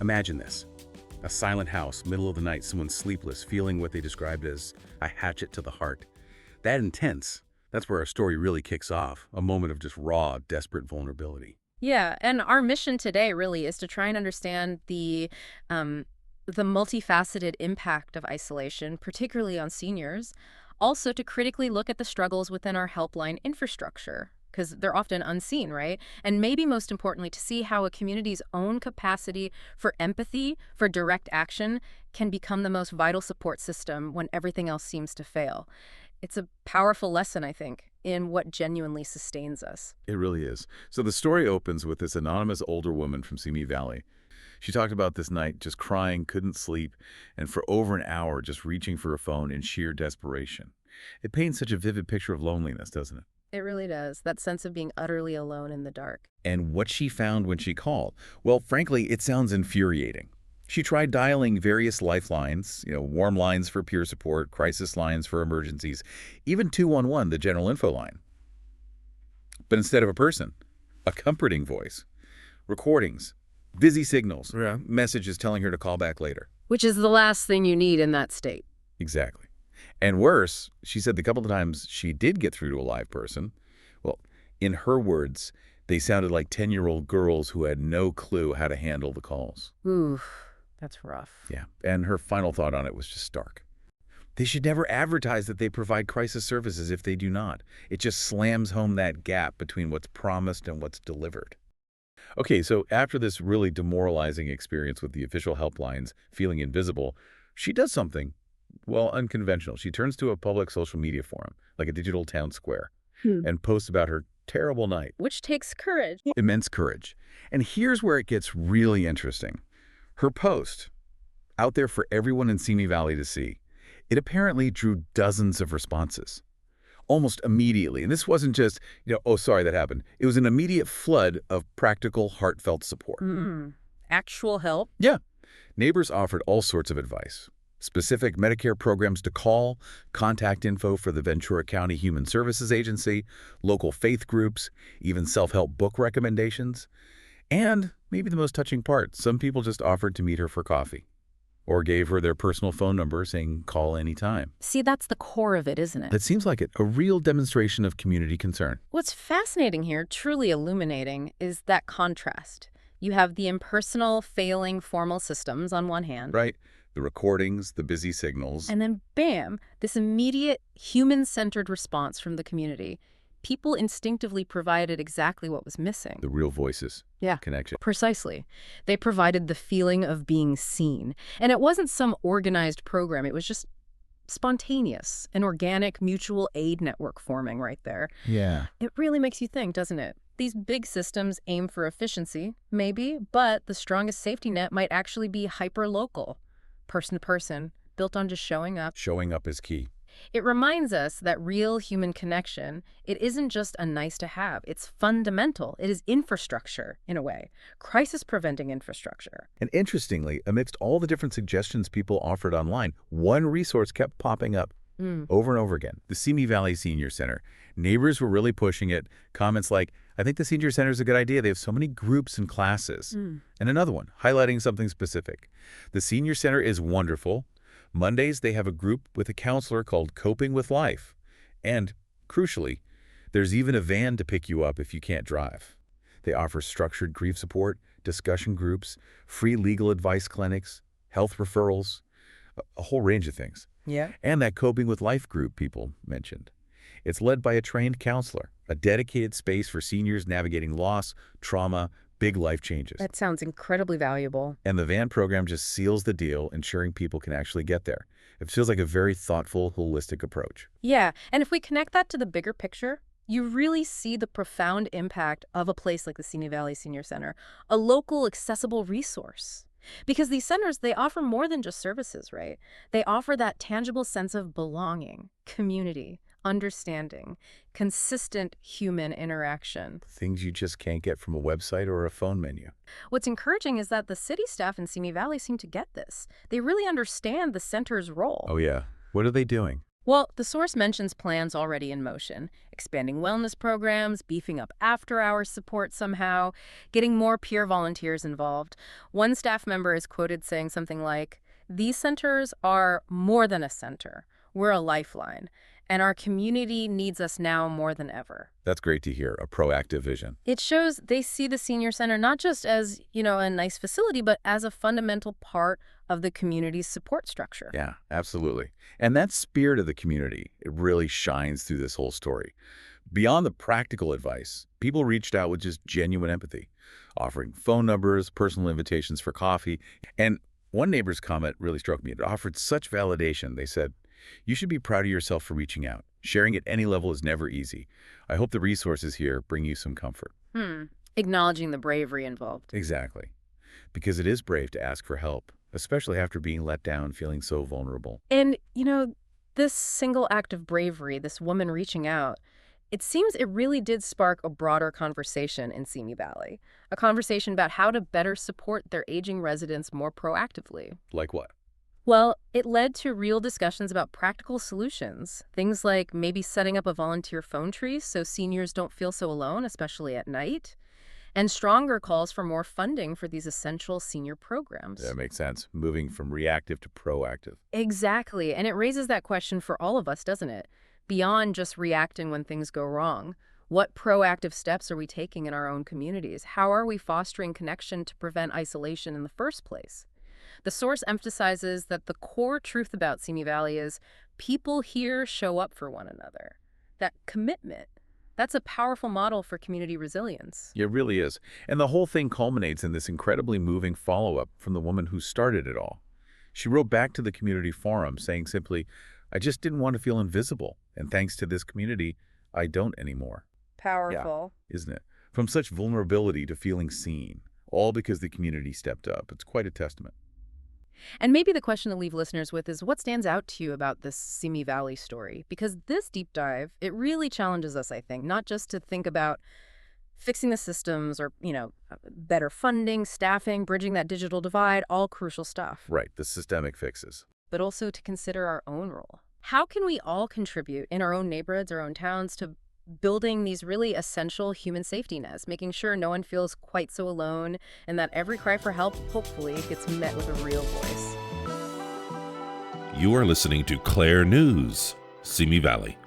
Imagine this. A silent house, middle of the night, someone sleepless, feeling what they described as a hatchet to the heart. That intense. That's where our story really kicks off, a moment of just raw, desperate vulnerability. Yeah, and our mission today really is to try and understand the multifaceted impact of isolation, particularly on seniors. Also, to critically look at the struggles within our helpline infrastructure, because they're often unseen, right? And maybe most importantly, to see how a community's own capacity for empathy, for direct action, can become the most vital support system when everything else seems to fail. It's a powerful lesson, I think, in what genuinely sustains us. It really is. So the story opens with this anonymous older woman from Simi Valley. She talked about this night just crying, couldn't sleep, and for over an hour just reaching for a phone in sheer desperation. It paints such a vivid picture of loneliness, doesn't it? It really does. That sense of being utterly alone in the dark. And what she found when she called? Well, frankly, it sounds infuriating. She tried dialing various lifelines, warm lines for peer support, crisis lines for emergencies, even 211, the general info line. But instead of a person, a comforting voice, recordings, busy signals, messages telling her to call back later. Which is the last thing you need in that state. Exactly. And worse, she said the couple of times she did get through to a live person, well, in her words, they sounded like 10-year-old girls who had no clue how to handle the calls. Ooh, that's rough. Yeah, and her final thought on it was just stark. They should never advertise that they provide crisis services if they do not. It just slams home that gap between what's promised and what's delivered. Okay, so after this really demoralizing experience with the official helplines feeling invisible, she does something, well, unconventional. She turns to a public social media forum, like a digital town square, and posts about her terrible night. Which takes courage. Immense courage. And here's where it gets really interesting. Her post, out there for everyone in Simi Valley to see, it apparently drew dozens of responses. Almost immediately. And this wasn't just, oh, sorry, that happened. It was an immediate flood of practical, heartfelt support. Actual help? Yeah. Neighbors offered all sorts of advice. Specific Medicare programs to call, contact info for the Ventura County Human Services Agency, local faith groups, even self-help book recommendations. And maybe the most touching part, some people just offered to meet her for coffee or gave her their personal phone number saying call anytime. See, that's the core of it, isn't it? That seems like it, a real demonstration of community concern. What's fascinating here, truly illuminating, is that contrast. You have the impersonal, failing formal systems on one hand. Right. The recordings, the busy signals. And then, bam, this immediate human-centered response from the community. People instinctively provided exactly what was missing. The real voices. Yeah. Connection. Precisely. They provided the feeling of being seen. And it wasn't some organized program. It was just spontaneous, an organic mutual aid network forming right there. Yeah. It really makes you think, doesn't it? These big systems aim for efficiency, maybe, but the strongest safety net might actually be hyper-local, person to person, built on just showing up. Showing up is key. It reminds us that real human connection, it isn't just a nice to have. It's fundamental. It is infrastructure, in a way. Crisis-preventing infrastructure. And interestingly, amidst all the different suggestions people offered online, one resource kept popping up over and over again. The Simi Valley Senior Center. Neighbors were really pushing it. Comments like, I think the Senior Center is a good idea. They have so many groups and classes. And another one, highlighting something specific. The Senior Center is wonderful. Mondays, they have a group with a counselor called Coping with Life. And, crucially, there's even a van to pick you up if you can't drive. They offer structured grief support, discussion groups, free legal advice clinics, health referrals, a whole range of things. Yeah. And that Coping with Life group people mentioned. It's led by a trained counselor, a dedicated space for seniors navigating loss, trauma, big life changes. That sounds incredibly valuable. And the van program just seals the deal, ensuring people can actually get there. It feels like a very thoughtful, holistic approach. Yeah, and if we connect that to the bigger picture, you really see the profound impact of a place like the Simi Valley Senior Center, a local, accessible resource. Because these centers, they offer more than just services, right? They offer that tangible sense of belonging, community, understanding, consistent human interaction. Things you just can't get from a website or a phone menu. What's encouraging is that the city staff in Simi Valley seem to get this. They really understand the center's role. Oh, yeah. What are they doing? Well, the source mentions plans already in motion, expanding wellness programs, beefing up after-hours support somehow, getting more peer volunteers involved. One staff member is quoted saying something like, "These centers are more than a center. We're a lifeline, and our community needs us now more than ever." That's great to hear, a proactive vision. It shows they see the senior center not just as, a nice facility, but as a fundamental part of the community's support structure. Yeah, absolutely. And that spirit of the community, it really shines through this whole story. Beyond the practical advice, people reached out with just genuine empathy, offering phone numbers, personal invitations for coffee. And one neighbor's comment really struck me. It offered such validation. They said, "You should be proud of yourself for reaching out. Sharing at any level is never easy. I hope the resources here bring you some comfort." Acknowledging the bravery involved. Exactly. Because it is brave to ask for help, especially after being let down, feeling so vulnerable. And, this single act of bravery, this woman reaching out, it seems it really did spark a broader conversation in Simi Valley, a conversation about how to better support their aging residents more proactively. Like what? Well, it led to real discussions about practical solutions, things like maybe setting up a volunteer phone tree so seniors don't feel so alone, especially at night, and stronger calls for more funding for these essential senior programs. That makes sense. Moving from reactive to proactive. Exactly, and it raises that question for all of us, doesn't it? Beyond just reacting when things go wrong, what proactive steps are we taking in our own communities? How are we fostering connection to prevent isolation in the first place? The source emphasizes that the core truth about Simi Valley is people here show up for one another. That commitment, that's a powerful model for community resilience. It really is. And the whole thing culminates in this incredibly moving follow-up from the woman who started it all. She wrote back to the community forum saying simply, "I just didn't want to feel invisible. And thanks to this community, I don't anymore." Powerful. Yeah, isn't it? From such vulnerability to feeling seen, all because the community stepped up. It's quite a testament. And maybe the question to leave listeners with is what stands out to you about this Simi Valley story? Because this deep dive, it really challenges us, I think, not just to think about fixing the systems or, better funding, staffing, bridging that digital divide, all crucial stuff, Right, the systemic fixes. but also to consider our own role. How can we all contribute in our own neighborhoods, our own towns, to building these really essential human safety nets, making sure no one feels quite so alone, and that every cry for help, hopefully, gets met with a real voice? You are listening to CLAIR News, Simi Valley.